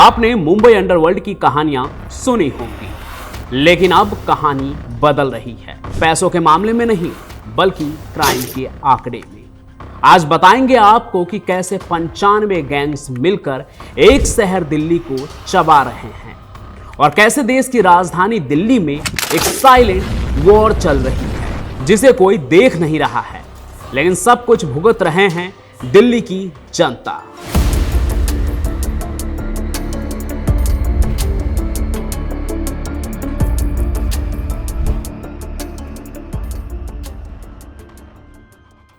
आपने मुंबई अंडरवर्ल्ड की कहानियां सुनी होंगी, लेकिन अब कहानी बदल रही है। पैसों के मामले में नहीं, बल्कि क्राइम के आंकड़े में। आज बताएंगे आपको कि कैसे 95 गैंग्स मिलकर एक शहर दिल्ली को चबा रहे हैं और कैसे देश की राजधानी दिल्ली में एक साइलेंट वॉर चल रही है जिसे कोई देख नहीं रहा है, लेकिन सब कुछ भुगत रहे हैं दिल्ली की जनता।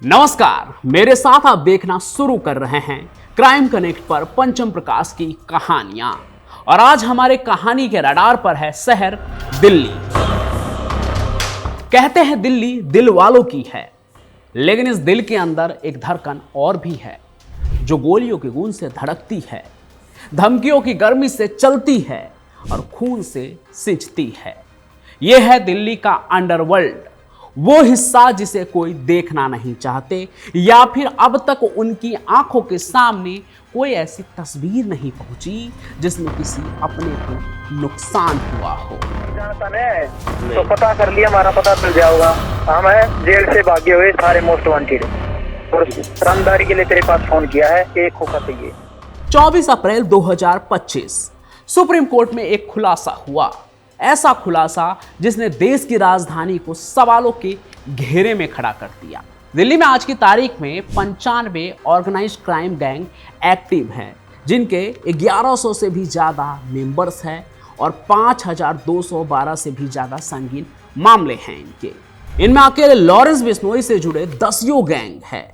नमस्कार, मेरे साथ आप देखना शुरू कर रहे हैं क्राइम कनेक्ट पर पंचम प्रकाश की कहानियां। और आज हमारे कहानी के रडार पर है शहर दिल्ली। कहते हैं दिल्ली दिल वालों की है, लेकिन इस दिल के अंदर एक धड़कन और भी है जो गोलियों की गूंज से धड़कती है, धमकियों की गर्मी से चलती है और खून से सिंचती है। यह है दिल्ली का अंडरवर्ल्ड, वो हिस्सा जिसे कोई देखना नहीं चाहते या फिर अब तक उनकी आंखों के सामने कोई ऐसी तस्वीर नहीं पहुंची जिसमें किसी अपने को नुकसान हुआ हो। तो पता कर लिया, हमारा पता चल जाएगा। हम है जेल से भागे हुए सारे मोस्ट वांटेड और रंगदारी के लिए तेरे पास फोन किया है, एक होगा चाहिए। 24 अप्रैल 2025 सुप्रीम कोर्ट में एक खुलासा हुआ, ऐसा खुलासा जिसने देश की राजधानी को सवालों के घेरे में खड़ा कर दिया। दिल्ली में आज की तारीख में 95 ऑर्गेनाइज्ड क्राइम गैंग एक्टिव हैं, जिनके 1100 से भी ज़्यादा मेंबर्स हैं और 5212 से भी ज़्यादा संगीन मामले हैं इनके। इनमें अकेले लॉरेंस बिश्नोई से जुड़े 10 गैंग है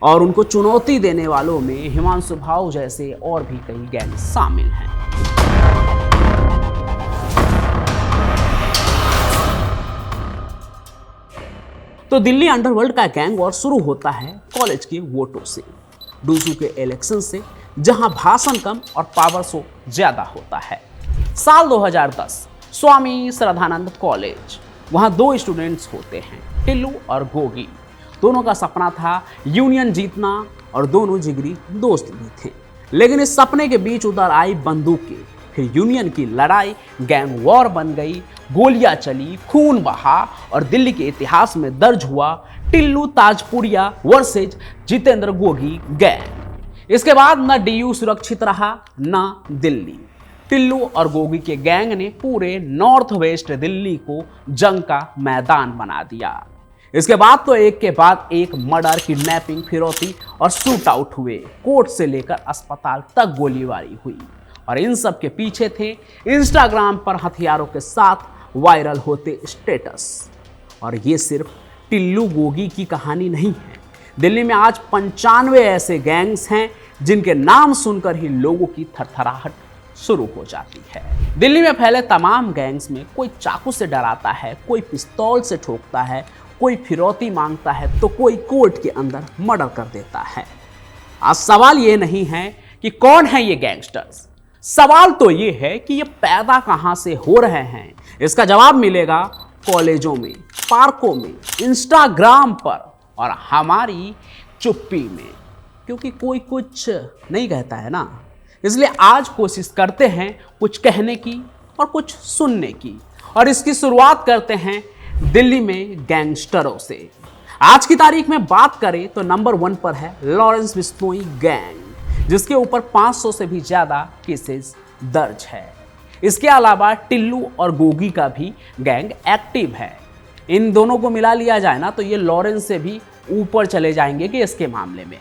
और उनको चुनौती देने वालों में हिमांशु भाऊ जैसे और भी कई गैंग शामिल हैं। तो दिल्ली अंडरवर्ल्ड का गैंग वॉर शुरू होता है कॉलेज के वोटों से, डूसू के इलेक्शन से, जहां भाषण कम और पावर शो ज्यादा होता है। साल 2010 स्वामी श्रद्धानंद कॉलेज, वहां 2 स्टूडेंट्स होते हैं, टिल्लू और गोगी। दोनों का सपना था यूनियन जीतना और दोनों जिगरी दोस्त भी थे, लेकिन इस सपने के बीच उधर आई बंदूकें, फिर यूनियन की लड़ाई गैंग वॉर बन गई, गोलियां चली, खून बहा और दिल्ली के इतिहास में दर्ज हुआ टिल्लू ताजपुरिया वर्सेज जितेंद्र गोगी गैंग। इसके बाद न डीयू सुरक्षित रहा न दिल्ली। टिल्लू और गोगी के गैंग ने पूरे नॉर्थ वेस्ट दिल्ली को जंग का मैदान बना दिया। इसके बाद तो एक के बाद एक मर्डर, किडनैपिंग, फिरौती और शूट आउट हुए। कोर्ट से लेकर अस्पताल तक गोलीबारी हुई और इन सब के पीछे थे इंस्टाग्राम पर हथियारों के साथ वायरल होते स्टेटस। और ये सिर्फ टिल्लू गोगी की कहानी नहीं है। दिल्ली में आज 95 ऐसे गैंग्स हैं जिनके नाम सुनकर ही लोगों की थरथराहट शुरू हो जाती है। दिल्ली में फैले तमाम गैंग्स में कोई चाकू से डराता है, कोई पिस्तौल से ठोकता है, कोई फिरौती मांगता है, तो कोई कोर्ट के अंदर मर्डर कर देता है। आज सवाल ये नहीं है कि कौन है ये गैंगस्टर्स, सवाल तो ये है कि ये पैदा कहां से हो रहे हैं। इसका जवाब मिलेगा कॉलेजों में, पार्कों में, इंस्टाग्राम पर और हमारी चुप्पी में, क्योंकि कोई कुछ नहीं कहता है ना। इसलिए आज कोशिश करते हैं कुछ कहने की और कुछ सुनने की, और इसकी शुरुआत करते हैं दिल्ली में गैंगस्टरों से। आज की तारीख में बात करें तो नंबर 1 पर है लॉरेंस बिश्नोई गैंग, जिसके ऊपर 500 से भी ज़्यादा केसेस दर्ज है। इसके अलावा टिल्लू और गोगी का भी गैंग एक्टिव है। इन दोनों को मिला लिया जाए ना तो ये लॉरेंस से भी ऊपर चले जाएंगे कि इसके मामले में।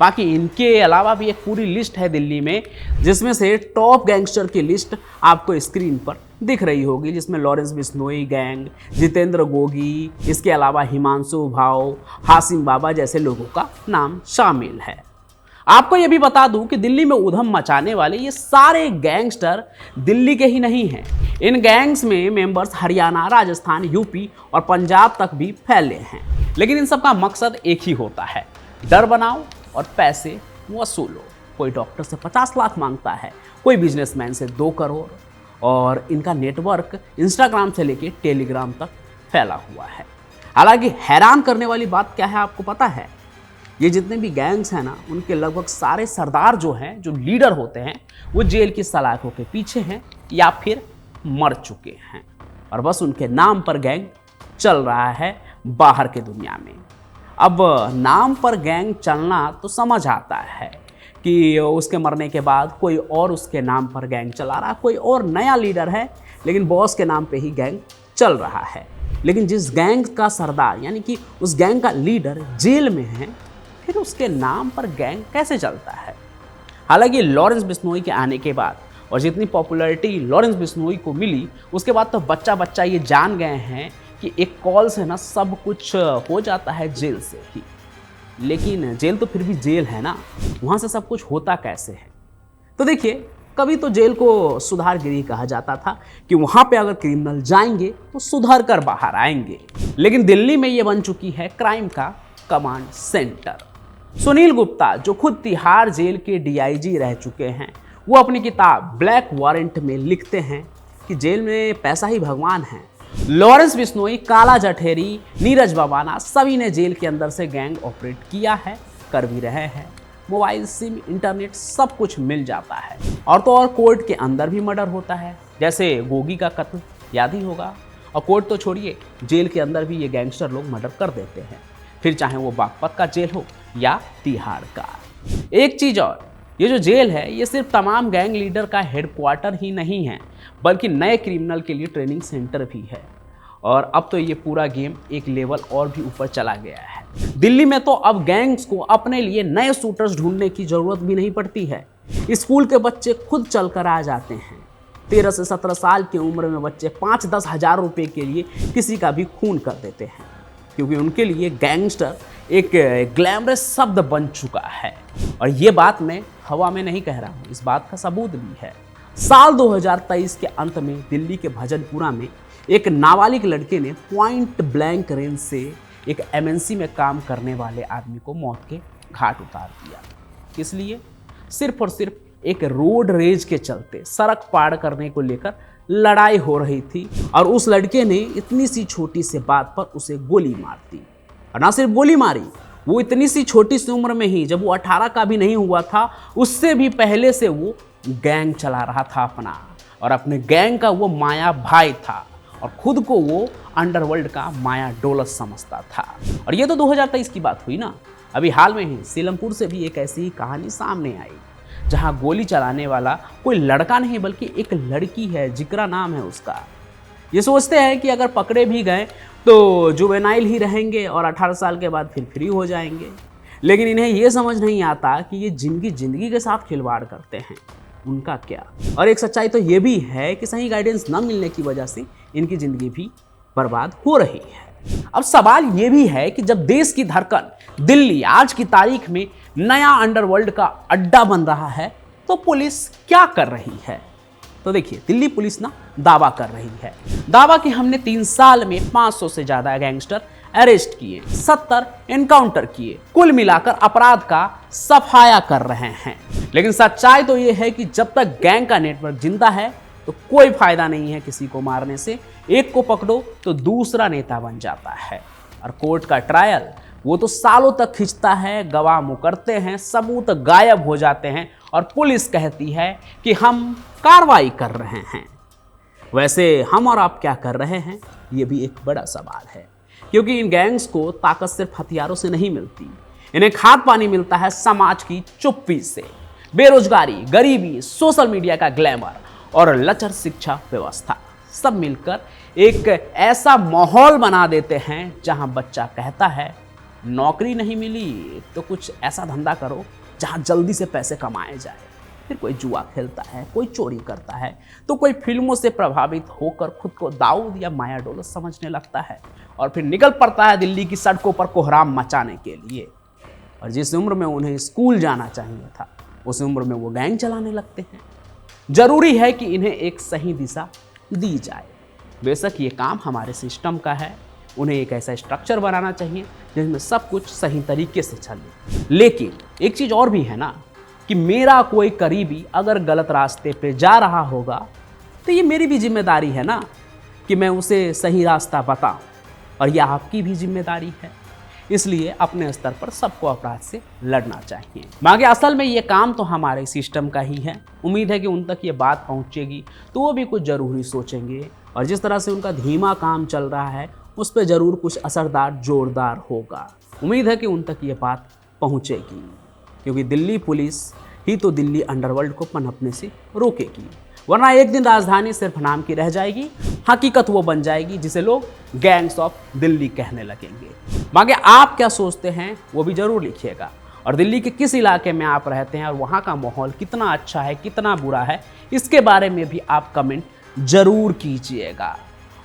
बाकी इनके अलावा भी एक पूरी लिस्ट है दिल्ली में, जिसमें से टॉप गैंगस्टर की लिस्ट आपको स्क्रीन पर दिख रही होगी, जिसमें लॉरेंस बिश्नोई गैंग, जितेंद्र गोगी, इसके अलावा हिमांशु भाऊ, हासिम बाबा जैसे लोगों का नाम शामिल है। आपको यह भी बता दूं कि दिल्ली में उधम मचाने वाले ये सारे गैंगस्टर दिल्ली के ही नहीं हैं। इन गैंग्स में मेंबर्स हरियाणा, राजस्थान, यूपी और पंजाब तक भी फैले हैं, लेकिन इन सब का मकसद एक ही होता है, डर बनाओ और पैसे वसूलो। कोई डॉक्टर से 50 लाख मांगता है, कोई बिजनेसमैन से 2 करोड़, और इनका नेटवर्क इंस्टाग्राम से लेके टेलीग्राम तक फैला हुआ है। हालांकि हैरान करने वाली बात क्या है आपको पता है? ये जितने भी गैंग्स हैं ना, उनके लगभग सारे सरदार जो हैं, जो लीडर होते हैं, वो जेल की सलाखों के पीछे हैं या फिर मर चुके हैं और बस उनके नाम पर गैंग चल रहा है बाहर के दुनिया में। अब नाम पर गैंग चलना तो समझ आता है कि उसके मरने के बाद कोई और उसके नाम पर गैंग चला रहा, कोई और नया लीडर है लेकिन बॉस के नाम पे ही गैंग चल रहा है। लेकिन जिस गैंग का सरदार यानी कि उस गैंग का लीडर जेल में है, फिर उसके नाम पर गैंग कैसे चलता है? हालांकि लॉरेंस बिश्नोई के आने के बाद और जितनी पॉपुलैरिटी लॉरेंस बिश्नोई को मिली, उसके बाद तो बच्चा बच्चा ये जान गए हैं कि एक कॉल से ना सब कुछ हो जाता है जेल से ही। लेकिन जेल तो फिर भी जेल है ना, वहाँ से सब कुछ होता कैसे है? तो देखिए, कभी तो जेल को सुधार गृह कहा जाता था कि वहाँ पे अगर क्रिमिनल जाएंगे तो सुधर कर बाहर आएंगे। लेकिन दिल्ली में ये बन चुकी है क्राइम का कमांड सेंटर। सुनील गुप्ता, जो खुद तिहाड़ जेल के डीआईजी रह चुके हैं, वो अपनी किताब ब्लैक वारंट में लिखते हैं कि जेल में पैसा ही भगवान है। लॉरेंस बिश्नोई, काला जठेरी, नीरज बाबाना, सभी ने जेल के अंदर से गैंग ऑपरेट किया है, कर भी रहे हैं। मोबाइल, सिम, इंटरनेट सब कुछ मिल जाता है। और तो और कोर्ट के अंदर भी मर्डर होता है, जैसे गोगी का कत्ल याद ही होगा। और कोर्ट तो छोड़िए, जेल के अंदर भी ये गैंगस्टर लोग मर्डर कर देते हैं, फिर चाहे वो बागपत का जेल हो या तिहाड़ का। एक चीज़ और, ये जो जेल है ये सिर्फ तमाम गैंग लीडर का हेडक्वार्टर ही नहीं है, बल्कि नए क्रिमिनल के लिए ट्रेनिंग सेंटर भी है। और अब तो ये पूरा गेम एक लेवल और भी ऊपर चला गया है। दिल्ली में तो अब गैंग्स को अपने लिए नए शूटर्स ढूंढने की जरूरत भी नहीं पड़ती है। स्कूल के बच्चे खुद चलकर आ जाते हैं। 13 से 17 साल की उम्र में बच्चे 5-10 हज़ार रुपये के लिए किसी का भी खून कर देते हैं, क्योंकि उनके लिए गैंगस्टर एक ग्लैमरस शब्द बन चुका है। और ये बात मैं हवा में नहीं कह रहा हूँ, इस बात का सबूत भी है। साल 2023 के अंत में दिल्ली के भजनपुरा में एक नाबालिग लड़के ने पॉइंट ब्लैंक रेंज से एक एमएनसी में काम करने वाले आदमी को मौत के घाट उतार दिया। इसलिए सिर्फ और सिर्फ एक रोड रेज के चलते सड़क पार करने को लेकर लड़ाई हो रही थी और उस लड़के ने इतनी सी छोटी सी बात पर उसे गोली मार दी। और ना सिर्फ गोली मारी, वो इतनी सी छोटी सी उम्र में ही, जब वो 18 का भी नहीं हुआ था, उससे भी पहले से वो गैंग चला रहा था अपना, और अपने गैंग का वो माया भाई था और खुद को वो अंडरवर्ल्ड का माया डोलस समझता था। और ये तो 2023 की बात हुई ना। अभी हाल में ही सीलमपुर से भी एक ऐसी ही कहानी सामने आई, जहां गोली चलाने वाला कोई लड़का नहीं बल्कि एक लड़की है, जिक्रा नाम है उसका। ये सोचते हैं कि अगर पकड़े भी गए तो जुवेनाइल ही रहेंगे और 18 साल के बाद फिर फ्री हो जाएंगे। लेकिन इन्हें ये समझ नहीं आता कि ये जिंदगी के साथ खिलवाड़ करते हैं, उनका क्या। और एक सच्चाई तो ये भी है कि सही गाइडेंस न मिलने की वजह से इनकी ज़िंदगी भी बर्बाद हो रही है। अब सवाल ये भी है कि जब देश की धड़कन दिल्ली आज की तारीख में नया अंडरवर्ल्ड का अड्डा बन रहा है, तो पुलिस क्या कर रही है? तो देखिए, दिल्ली पुलिस ना दावा कर रही है, दावा कि हमने 3 साल में 500 से ज़्यादा गैंगस्टर अरेस्ट किए, 70 एनकाउंटर किए, कुल मिलाकर अपराध का सफाया कर रहे हैं। लेकिन सच्चाई तो ये है कि जब तक गैंग का नेटवर्क जिंदा है तो कोई फायदा नहीं है किसी को मारने से। एक को पकड़ो तो दूसरा नेता बन जाता है। और कोर्ट का ट्रायल वो तो सालों तक खिंचता है, गवाह मुकरते हैं, सबूत गायब हो जाते हैं और पुलिस कहती है कि हम कार्रवाई कर रहे हैं। वैसे हम और आप क्या कर रहे हैं, ये भी एक बड़ा सवाल है, क्योंकि इन गैंग्स को ताकत सिर्फ हथियारों से नहीं मिलती, इन्हें खाद पानी मिलता है समाज की चुप्पी से। बेरोजगारी, गरीबी, सोशल मीडिया का ग्लैमर और लचर शिक्षा व्यवस्था सब मिलकर एक ऐसा माहौल बना देते हैं जहां बच्चा कहता है नौकरी नहीं मिली तो कुछ ऐसा धंधा करो जहां जल्दी से पैसे कमाए जाए। फिर कोई जुआ खेलता है, कोई चोरी करता है, तो कोई फिल्मों से प्रभावित होकर खुद को दाऊद या माया डोलस समझने लगता है और फिर निकल पड़ता है दिल्ली की सड़कों पर कोहराम मचाने के लिए। और जिस उम्र में उन्हें स्कूल जाना चाहिए था, उस उम्र में वो गैंग चलाने लगते हैं। जरूरी है कि इन्हें एक सही दिशा दी जाए। बेशक ये काम हमारे सिस्टम का है, उन्हें एक ऐसा स्ट्रक्चर बनाना चाहिए जिसमें सब कुछ सही तरीके से चले। लेकिन एक चीज़ और भी है ना, कि मेरा कोई करीबी अगर गलत रास्ते पे जा रहा होगा तो ये मेरी भी जिम्मेदारी है ना कि मैं उसे सही रास्ता बताऊं, और यह आपकी भी जिम्मेदारी है। इसलिए अपने स्तर पर सबको अपराध से लड़ना चाहिए। बाकी असल में ये काम तो हमारे सिस्टम का ही है। उम्मीद है कि उन तक ये बात पहुंचेगी तो वो भी कुछ ज़रूरी सोचेंगे, और जिस तरह से उनका धीमा काम चल रहा है उस पर ज़रूर कुछ असरदार जोरदार होगा। उम्मीद है कि उन तक ये बात पहुंचेगी, क्योंकि दिल्ली पुलिस ही तो दिल्ली अंडरवर्ल्ड को पनपने से रोकेगी, वरना एक दिन राजधानी सिर्फ नाम की रह जाएगी, हकीकत वो बन जाएगी जिसे लोग गैंग्स ऑफ दिल्ली कहने लगेंगे। बाकी आप क्या सोचते हैं वो भी ज़रूर लिखिएगा, और दिल्ली के किस इलाके में आप रहते हैं और वहाँ का माहौल कितना अच्छा है कितना बुरा है इसके बारे में भी आप कमेंट ज़रूर कीजिएगा।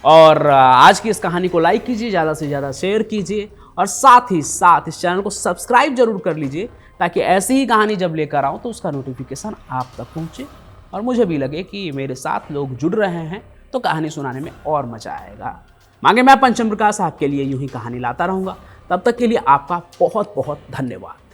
और आज की इस कहानी को लाइक कीजिए, ज़्यादा से ज़्यादा शेयर कीजिए, और साथ ही साथ इस चैनल को सब्सक्राइब जरूर कर लीजिए, ताकि ऐसी ही कहानी जब लेकर आऊँ तो उसका नोटिफिकेशन आप तक पहुँचे और मुझे भी लगे कि मेरे साथ लोग जुड़ रहे हैं तो कहानी सुनाने में और मजा आएगा। मांगे मैं पंचम प्रकाश आपके लिए यूं ही कहानी लाता रहूँगा। तब तक के लिए आपका बहुत बहुत धन्यवाद।